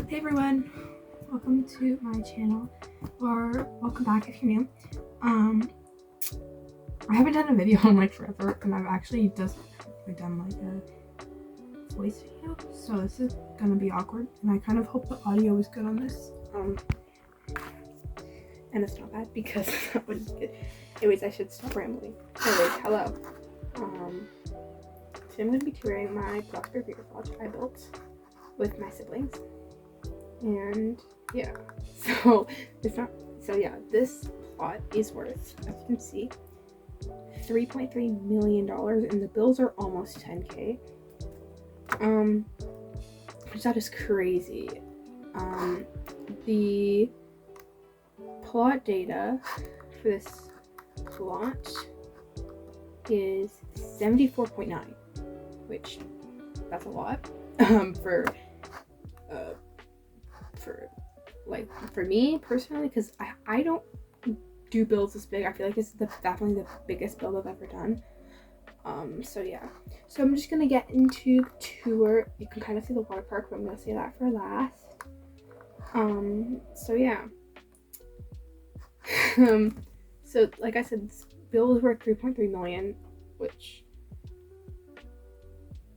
Hey everyone, welcome to my channel, or welcome back if you're new. I haven't done a video in like forever, and I've actually just done like a voice video, so this is gonna be awkward, and I kind of hope the audio is good on this. And it's not bad because that would be good. Anyways, I should stop rambling. Anyways, hello. Today I'm gonna be touring my Bloxburg beer lodge I built with my siblings. And yeah, this plot is worth, as you can see, $3.3 million, and the bills are almost 10K. Which that is crazy. The plot data for this plot is 74.9, which that's a lot. For me personally, because I don't do builds this big. I feel like this is definitely the biggest build I've ever done. So yeah, so I'm just gonna get into the tour. You can kind of see the water park, but I'm gonna say that for last. So yeah. So like I said, this build is worth 3.3 million, which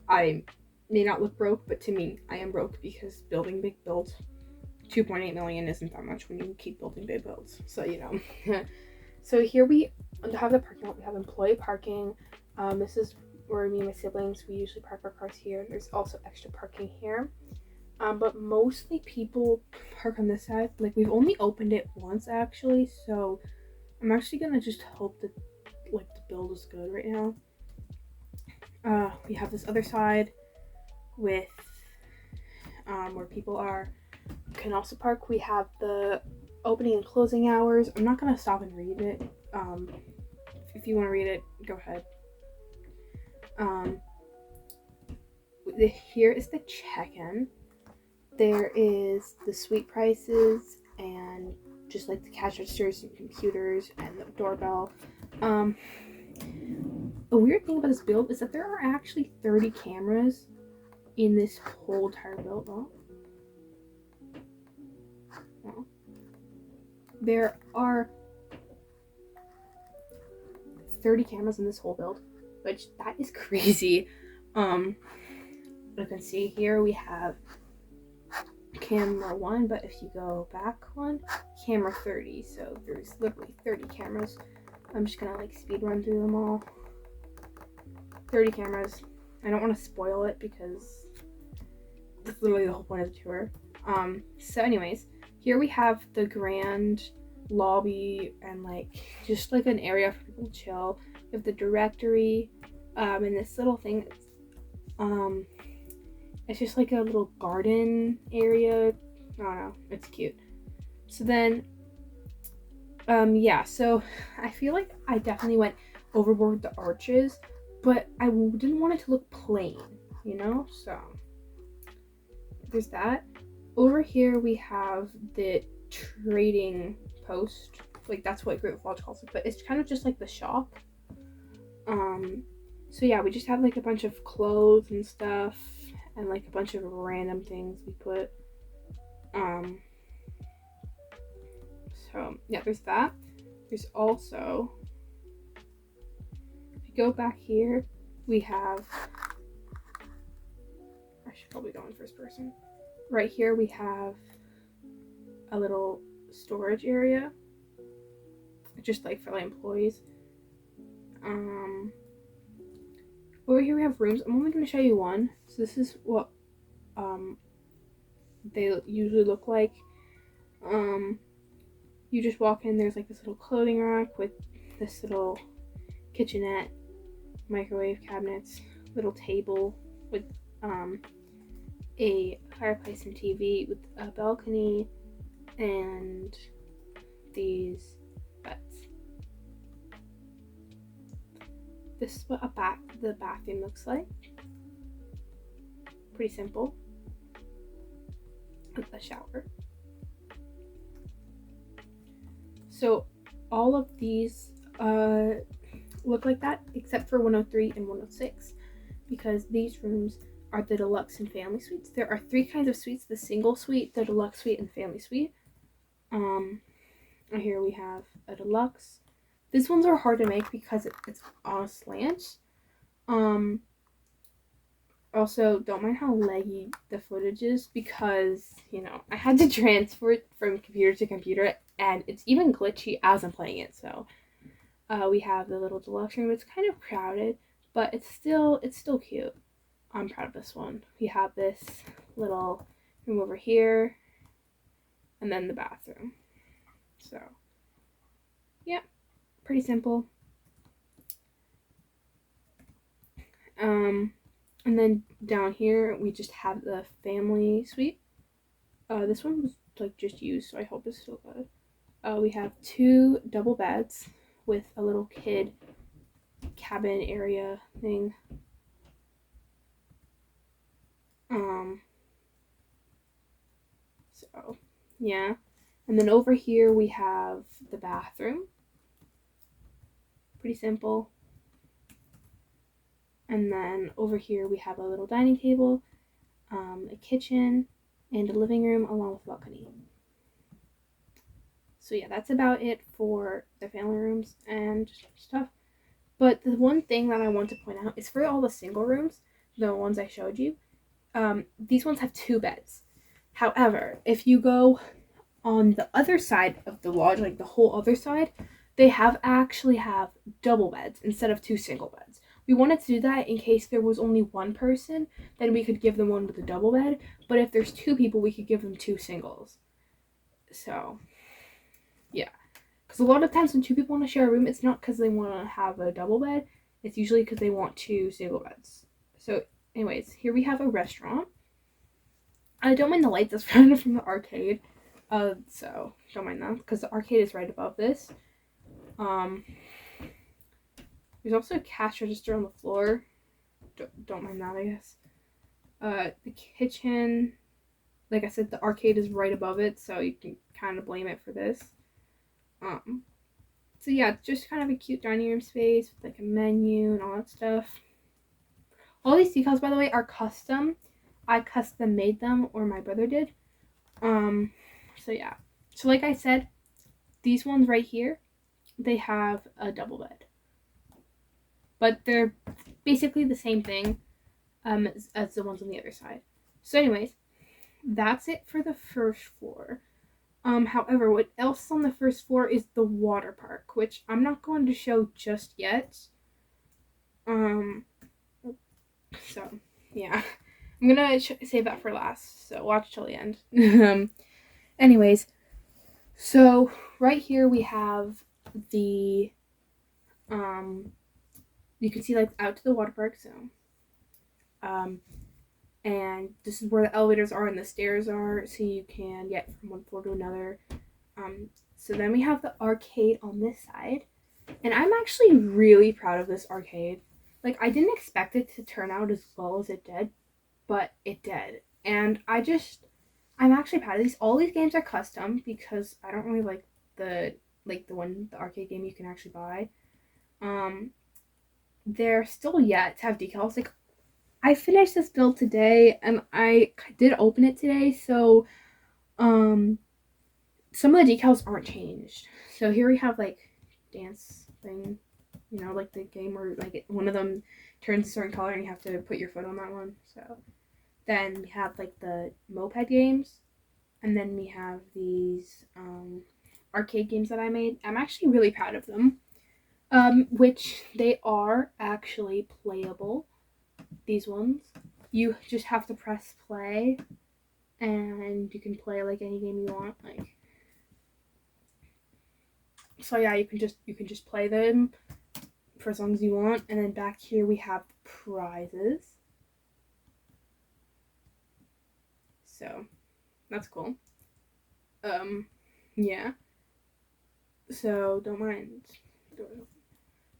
I may not look broke, but to me, I am broke because building big builds, 2.8 million isn't that much when you keep building big builds. So, you know. So here we have the parking lot. We have employee parking. This is where me and my siblings, we usually park our cars here. There's also extra parking here. But mostly people park on this side. Like, we've only opened it once actually, so I'm actually gonna just hope that like the build is good right now. We have this other side with where people can also park. We have the opening and closing hours. I'm not gonna stop and read it. If you want to read it, go ahead. Here is the check-in. There is the suite prices and just like the cash registers and computers and the doorbell. The weird thing about this build is that there are actually 30 cameras in this whole entire build. Well, there are 30 cameras in this whole build, which that is crazy. You can see here we have camera 1, but if you go back one, camera 30. So there's literally 30 cameras. I'm just gonna like speed run through them all. 30 cameras. I don't want to spoil it because that's literally the whole point of the tour. So anyways, here we have the grand lobby and like just like an area for people to chill. We have the directory, and this little thing. It's just like a little garden area. I don't know. It's cute. So then, yeah. So I feel like I definitely went overboard with the arches, but I didn't want it to look plain, you know? So there's that. Over here we have the trading post. Like that's what Great Lodge calls it, but it's kind of just like the shop. So yeah, we just have like a bunch of clothes and stuff and like a bunch of random things we put. So yeah, there's that. There's also, if you go back here, we have, I should probably go in first person. Right here we have a little storage area, just like for like employees. Over here we have rooms. I'm only going to show you one. So this is what they usually look like. You just walk in, there's like this little clothing rack with this little kitchenette, microwave cabinets, little table with a fireplace and TV with a balcony, and these beds. This is what the bathroom looks like. Pretty simple. With a shower. So all of these look like that except for 103 and 106, because these rooms are the deluxe and family suites. There are 3 kinds of suites: the single suite, the deluxe suite, and family suite. Here we have a deluxe. These ones are hard to make because it's on a slant. Also, don't mind how laggy the footage is because, you know, I had to transfer it from computer to computer and it's even glitchy as I'm playing it. So we have the little deluxe room. It's kind of crowded, but it's still cute. I'm proud of this one. We have this little room over here and then the bathroom. So yeah, pretty simple. And then down here we just have the family suite. This one was like just used, so I hope it's still good. We have 2 double beds with a little kid cabin area thing. So yeah, and then over here we have the bathroom. Pretty simple. And then over here we have a little dining table, a kitchen, and a living room along with a balcony. So yeah, that's about it for the family rooms and stuff. But the one thing that I want to point out is for all the single rooms, the ones I showed you, these ones have 2 beds. However, if you go on the other side of the lodge, like the whole other side, they actually have double beds instead of 2 single beds. We wanted to do that in case there was only one person, then we could give them one with a double bed. But if there's 2 people, we could give them 2 singles. So, yeah. Because a lot of times when 2 people want to share a room, it's not because they want to have a double bed. It's usually because they want 2 single beds. So, anyways, here we have a restaurant. I don't mind the lights that's running from the arcade. So, don't mind that. Because the arcade is right above this. There's also a cash register on the floor. Don't mind that, I guess. The kitchen, like I said, the arcade is right above it, so you can kind of blame it for this. So yeah, just kind of a cute dining room space with like a menu and all that stuff. All these decals, by the way, are custom. I custom made them, or my brother did. So yeah. So like I said, these ones right here, they have a double bed. But they're basically the same thing as the ones on the other side. So anyways, that's it for the first floor. However, what else on the first floor is the water park, which I'm not going to show just yet. So, yeah. I'm gonna save that for last, so watch till the end. Anyways, so right here we have the, you can see like out to the water park, so, and this is where the elevators are and the stairs are, so you can get from one floor to another. So then we have the arcade on this side, and I'm actually really proud of this arcade. Like, I didn't expect it to turn out as well as it did, but it did. And I'm actually proud of these. All these games are custom because I don't really like the arcade game you can actually buy. They're still yet to have decals. Like, I finished this build today and I did open it today, so some of the decals aren't changed. So here we have like dance thing, you know, like the game where like one of them turns a certain color and you have to put your foot on that one. So then we have like the moped games, and then we have these arcade games that I made. I'm actually really proud of them, which they are actually playable. These ones, you just have to press play and you can play like any game you want. Like, so yeah, you can just play them for as long as you want. And then back here we have prizes, so that's cool. Yeah, so don't mind.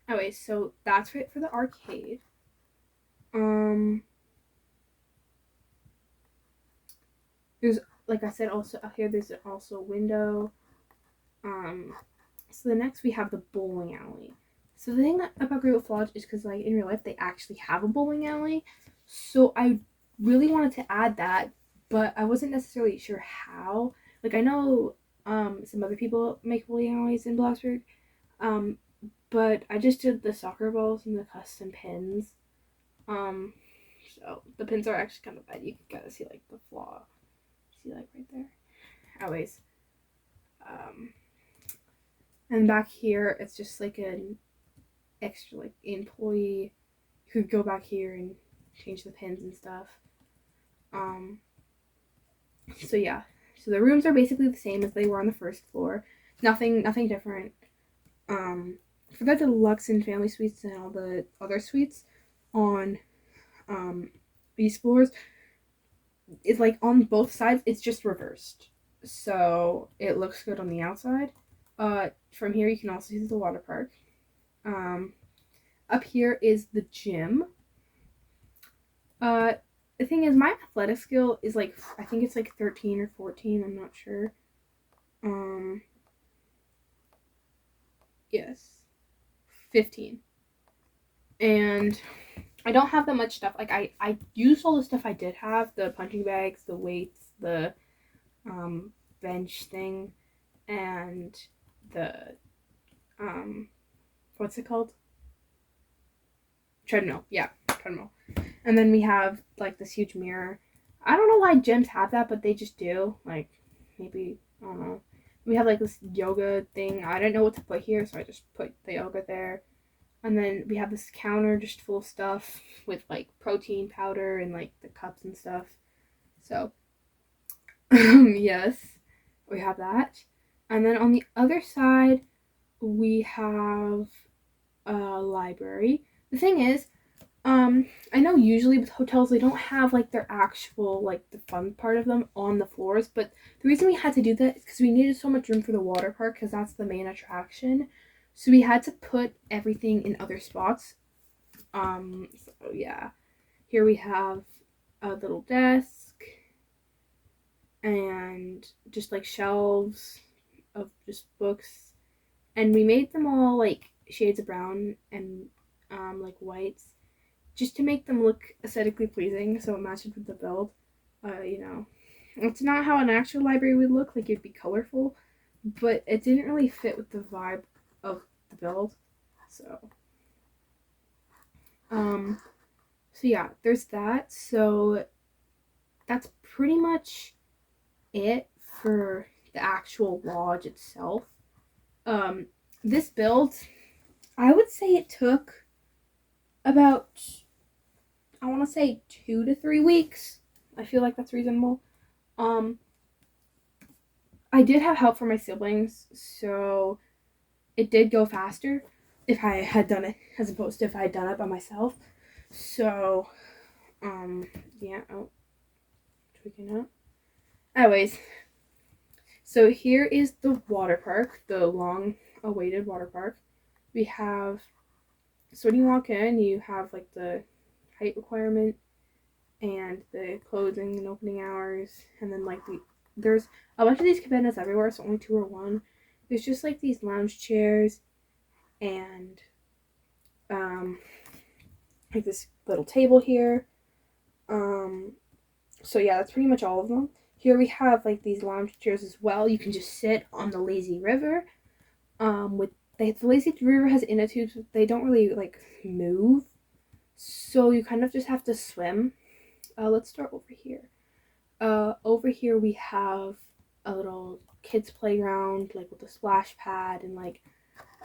Anyway, so that's it for the arcade. There's, like I said, also up here there's also a window. So the next we have the bowling alley. So the thing about Great Wolf Lodge is because like in real life they actually have a bowling alley. So I really wanted to add that, but I wasn't necessarily sure how. Like, I know some other people make bowling alleys in Bloxburg, but I just did the soccer balls and the custom pins. So the pins are actually kind of bad. You can kind of see like the flaw. See like right there. Anyways, and back here it's just like an extra like employee who could go back here and change the pins and stuff. So yeah, so the rooms are basically the same as they were on the first floor. Nothing different. For the deluxe and family suites and all the other suites on these floors, it's like on both sides it's just reversed, so it looks good on the outside. From here you can also see the water park. Up here is the gym. The thing is, my athletic skill is like, I think it's like 13 or 14, I'm not sure. Yes, 15. And I don't have that much stuff. Like, I used all the stuff I did have, the punching bags, the weights, the bench thing, and the what's it called? Treadmill. Yeah, treadmill. And then we have like this huge mirror. I don't know why gyms have that, but they just do. Like, maybe, I don't know. We have like this yoga thing. I didn't know what to put here, so I just put the yoga there. And then we have this counter just full of stuff with like protein powder and like the cups and stuff. So, yes, we have that. And then on the other side, we have a library. The thing is, I know usually with hotels they don't have like their actual like the fun part of them on the floors, but the reason we had to do that is because we needed so much room for the water park, because that's the main attraction. So we had to put everything in other spots. So yeah, here we have a little desk and just like shelves of just books, and we made them all like shades of brown and like whites, just to make them look aesthetically pleasing, so it matched with the build. It's not how an actual library would look, like it'd be colorful, but it didn't really fit with the vibe of the build. So yeah, there's that. So that's pretty much it for the actual lodge itself. This build, I would say it took about, I want to say 2 to 3 weeks. I feel like that's reasonable. I did have help from my siblings, so it did go faster if I had done it as opposed to if I had done it by myself. So, yeah. Oh, tweaking out. Anyways, so here is the water park, the long-awaited water park. We have, so when you walk in, you have like the height requirement and the closing and opening hours, and then like there's a bunch of these cabanas everywhere, so only 2 or 1. There's just like these lounge chairs and like this little table here. So yeah, that's pretty much all of them. Here we have like these lounge chairs as well. You can just sit on the lazy river. The lazy river has inner tubes, but they don't really like move, so you kind of just have to swim. Let's start over here. Over here we have a little kids playground, like with a splash pad and like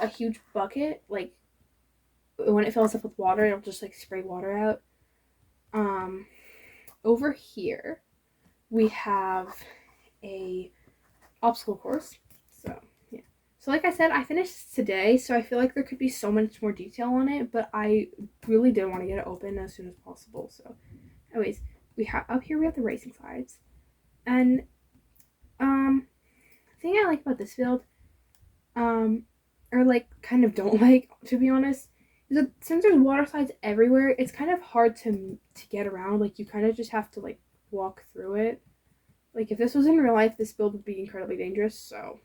a huge bucket. Like when it fills up with water, it'll just like spray water out. Over here we have a obstacle course. So yeah. So like I said, I finished today, so I feel like there could be so much more detail on it, but I really did want to get it open as soon as possible. So anyways, up here we have the racing slides. And the thing I like about this field, or like kind of don't like, to be honest, is that since there's water slides everywhere, it's kind of hard to get around. Like, you kind of just have to like walk through it. Like, if this was in real life, this build would be incredibly dangerous. So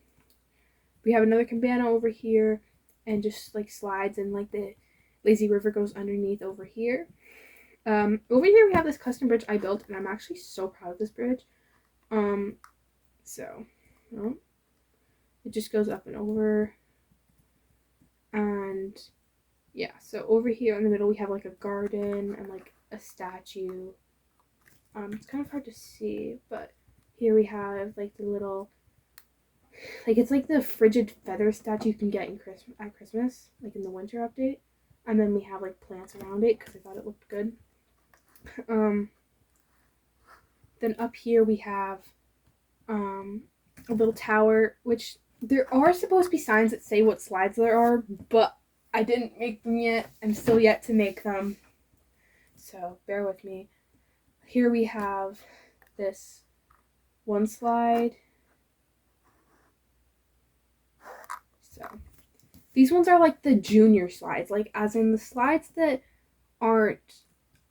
we have another cabana over here, and just like slides, and like the lazy river goes underneath over here. Over here we have this custom bridge I built, and I'm actually so proud of this bridge. So, well, it just goes up and over, and yeah, so over here in the middle we have like a garden and like a statue. It's kind of hard to see, but here we have like the little, like it's like the frigid feather statue you can get at Christmas, like in the winter update. And then we have like plants around it because I thought it looked good. Then up here we have a little tower, which there are supposed to be signs that say what slides there are, but I didn't make them yet. I'm still yet to make them, so bear with me. Here we have this one slide. So these ones are like the junior slides, like as in the slides that aren't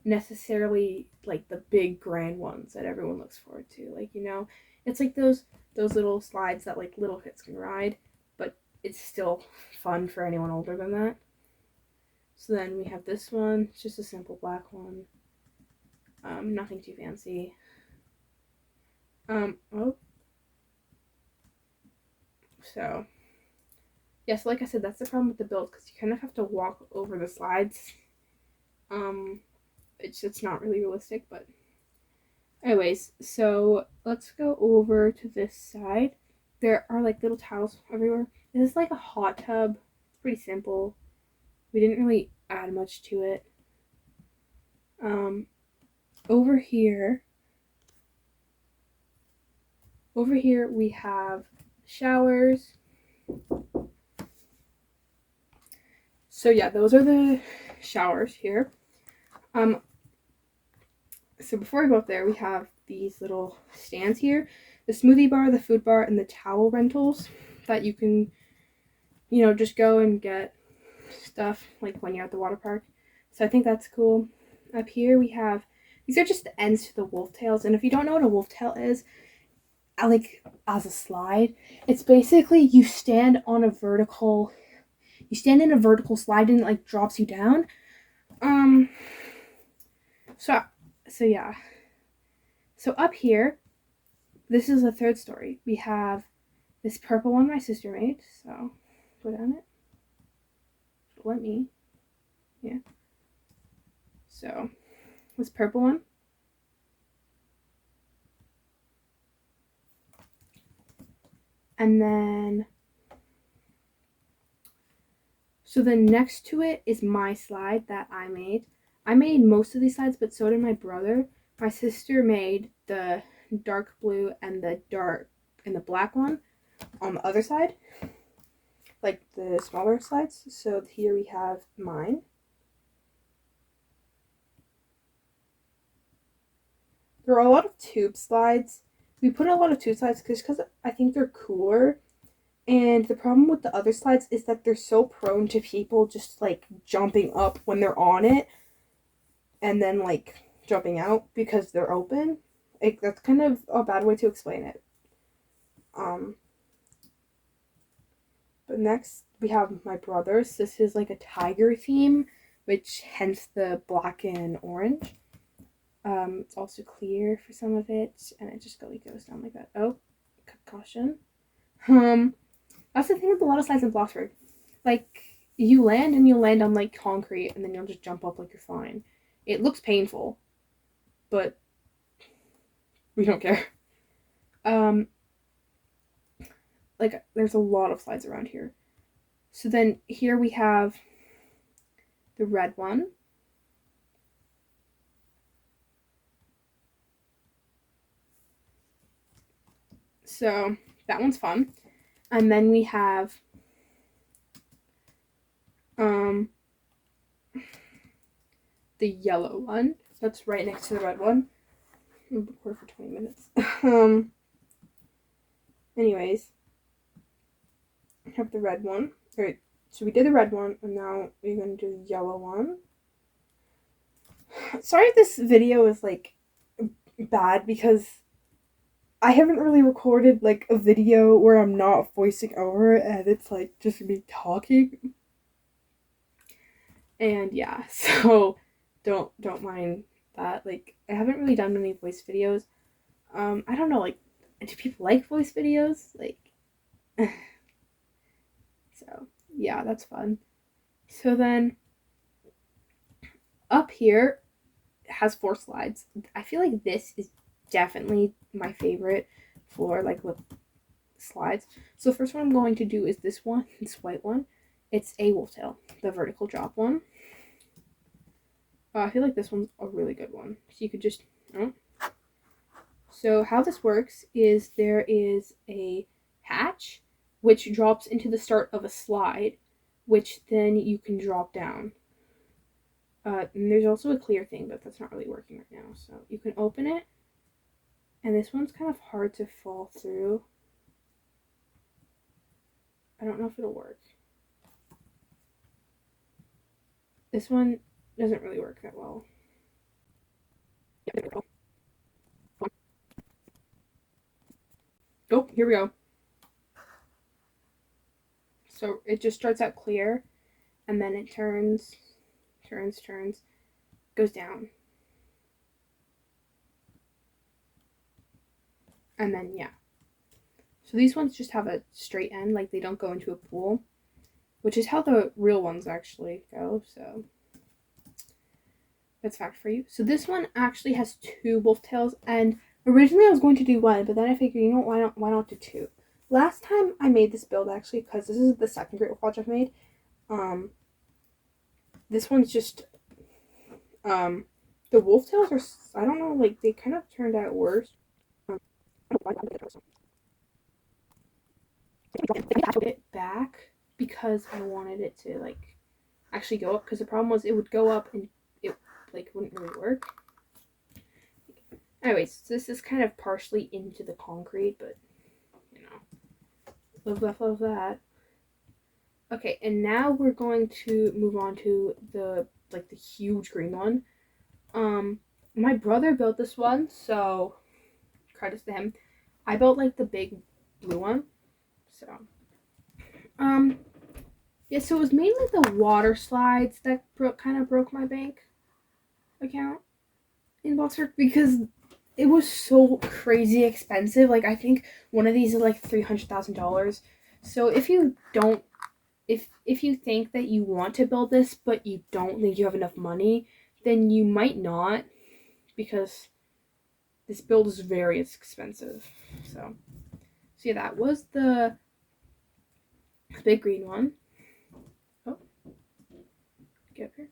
necessarily like the big grand ones that everyone looks forward to. Like, you know, it's like those little slides that like little kids can ride, but it's still fun for anyone older than that. So then we have this one. It's just a simple black one. Nothing too fancy. So yes, like I said, that's the problem with the build, because you kind of have to walk over the slides. It's not really realistic, but anyways, so let's go over to this side. There are like little towels everywhere. This is like a hot tub. It's pretty simple. We didn't really add much to it. Over here we have showers. So yeah, those are the showers here. So before I go up there, we have these little stands here. The smoothie bar, the food bar, and the towel rentals that you can, you know, just go and get stuff like when you're at the water park. So I think that's cool. Up here we have, these are just the ends to the wolf tails. And if you don't know what a wolf tail is, like as a slide, it's basically you stand in a vertical slide and it like drops you down. So yeah. So up here, this is the third story. We have this purple one my sister made. So go down it. Let me. Yeah. So this purple one. And then, so then next to it is my slide that I made. I made most of these slides, but so did my brother. My sister made the dark blue and the black one on the other side, like the smaller slides. So here we have mine. There are a lot of tube slides. We put a lot of tube slides because I think they're cooler. And the problem with the other slides is that they're so prone to people just like jumping up when they're on it and then like jumping out because they're open. That's kind of a bad way to explain it. But next we have my brother's. This is like a tiger theme, which hence the black and orange. It's also clear for some of it, and it just goes down like that. Oh, caution. That's the thing with a lot of slides in Bloxburg. Like, you'll land on like concrete, and then you'll just jump up like you're fine. It looks painful, but we don't care. Like, there's a lot of slides around here. So then here we have the red one. So that one's fun. And then we have the yellow one. That's right next to the red one. I'll record for 20 minutes. Anyways, I have the red one. Alright, so we did the red one, and now we're going to do the yellow one. Sorry if this video is like bad, because I haven't really recorded like a video where I'm not voicing over it and it's like just me talking. And yeah, so don't mind that. Like, I haven't really done many voice videos. I don't know, like, do people like voice videos? Like, so yeah, that's fun. So then up here has 4 slides. I feel like this is definitely my favorite floor, like with slides. So the first one I'm going to do is this one, this white one. It's a wolf tail, the vertical drop one. I feel like this one's a really good one. So you could just, oh. So how this works is there is a hatch which drops into the start of a slide, which then you can drop down. And there's also a clear thing, but that's not really working right now. So you can open it, and this one's kind of hard to fall through. I don't know if it'll work. This one doesn't really work that well. Oh, here we go. So it just starts out clear, and then it turns, goes down. And then, yeah. So these ones just have a straight end, like they don't go into a pool, which is how the real ones actually go, so that's fact for you. So this one actually has 2 wolf tails, and originally I was going to do 1, but then I figured, you know, why not do 2? Last time I made this build, actually, because this is the second Great Wolf Watch I've made, this one's just, the wolf tails are, I don't know, like, they kind of turned out worse. I took it back because I wanted it to, like, actually go up, because the problem was it would go up and it, like, wouldn't really work. Anyways, so this is kind of partially into the concrete, but, you know, love that. Okay, and now we're going to move on to the, like, the huge green one. My brother built this one, so credits to him. I built, like, the big blue one, so, yeah, so it was mainly the water slides that kind of broke my bank account in Bloxburg, because it was so crazy expensive. Like, I think one of these is like $300,000. So if you don't, if you think that you want to build this but you don't think you have enough money, then you might not, because this build is very expensive. So yeah, that was the big green one. Oh, get up here.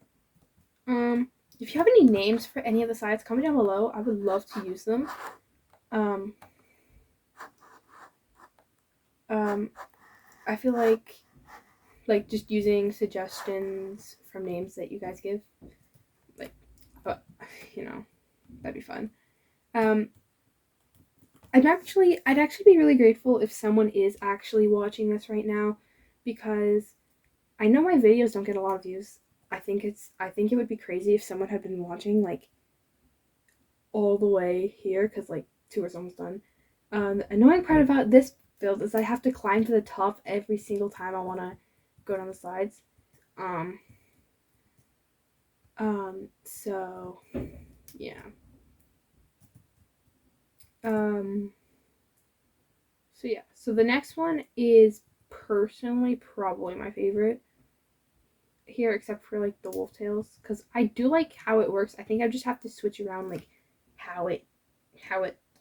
If you have any names for any of the sides, comment down below. I would love to use them. I feel like just using suggestions from names that you guys give, like, but you know, that'd be fun. I'd actually be really grateful if someone is actually watching this right now, because I know my videos don't get a lot of views. I think it would be crazy if someone had been watching, like, all the way here, because, like, 2 is almost done. The annoying part about this build is I have to climb to the top every single time I want to go down the sides. So yeah. So yeah. So the next one is personally probably my favorite here, except for, like, the wolf tails, because I do like how it works. I think I just have to switch around, like, how it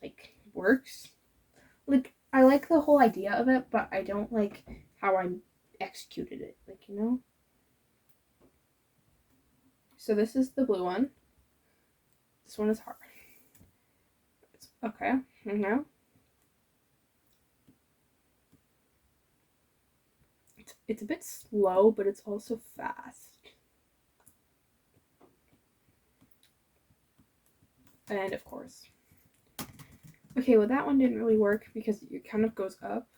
like works. Like, I like the whole idea of it, but I don't like how I executed it, like, you know. So this is the blue one. This one is hard. Okay, now it's a bit slow, but it's also fast. And of course, okay, well, that one didn't really work because it kind of goes up.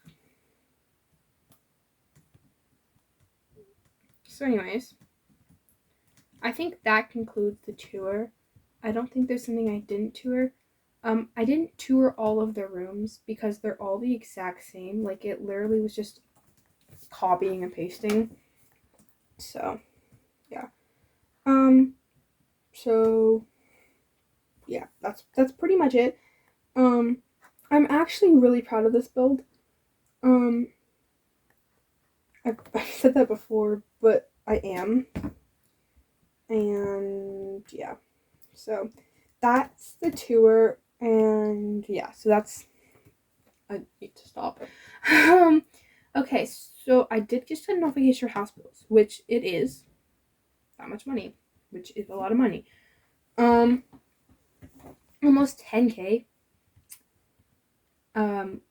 So anyways, I think that concludes the tour. I don't think there's something I didn't tour. I didn't tour all of their rooms because they're all the exact same. Like, it literally was just copying and pasting. So yeah. So yeah, that's pretty much it. I'm actually really proud of this build. I've said that before, but I am. And yeah, so that's the tour. And yeah, so that's, I need to stop. Okay, so I did get a notification for house bills, which it is that much money, which is a lot of money. Almost 10K.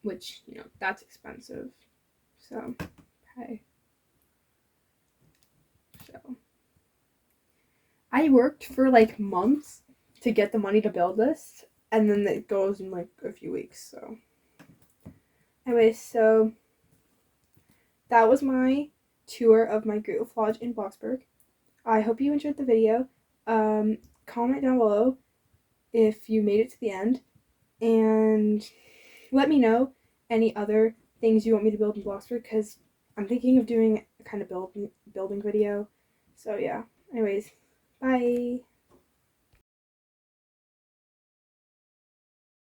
Which, you know, that's expensive. So, okay. So, I worked for like months to get the money to build this, and then it goes in like a few weeks. So, anyway, so that was my tour of my Great Wolf Lodge in Bloxburg. I hope you enjoyed the video. Comment down below if you made it to the end, and let me know any other things you want me to build in Bloxburg, because I'm thinking of doing a kind of building video. So yeah. Anyways, bye.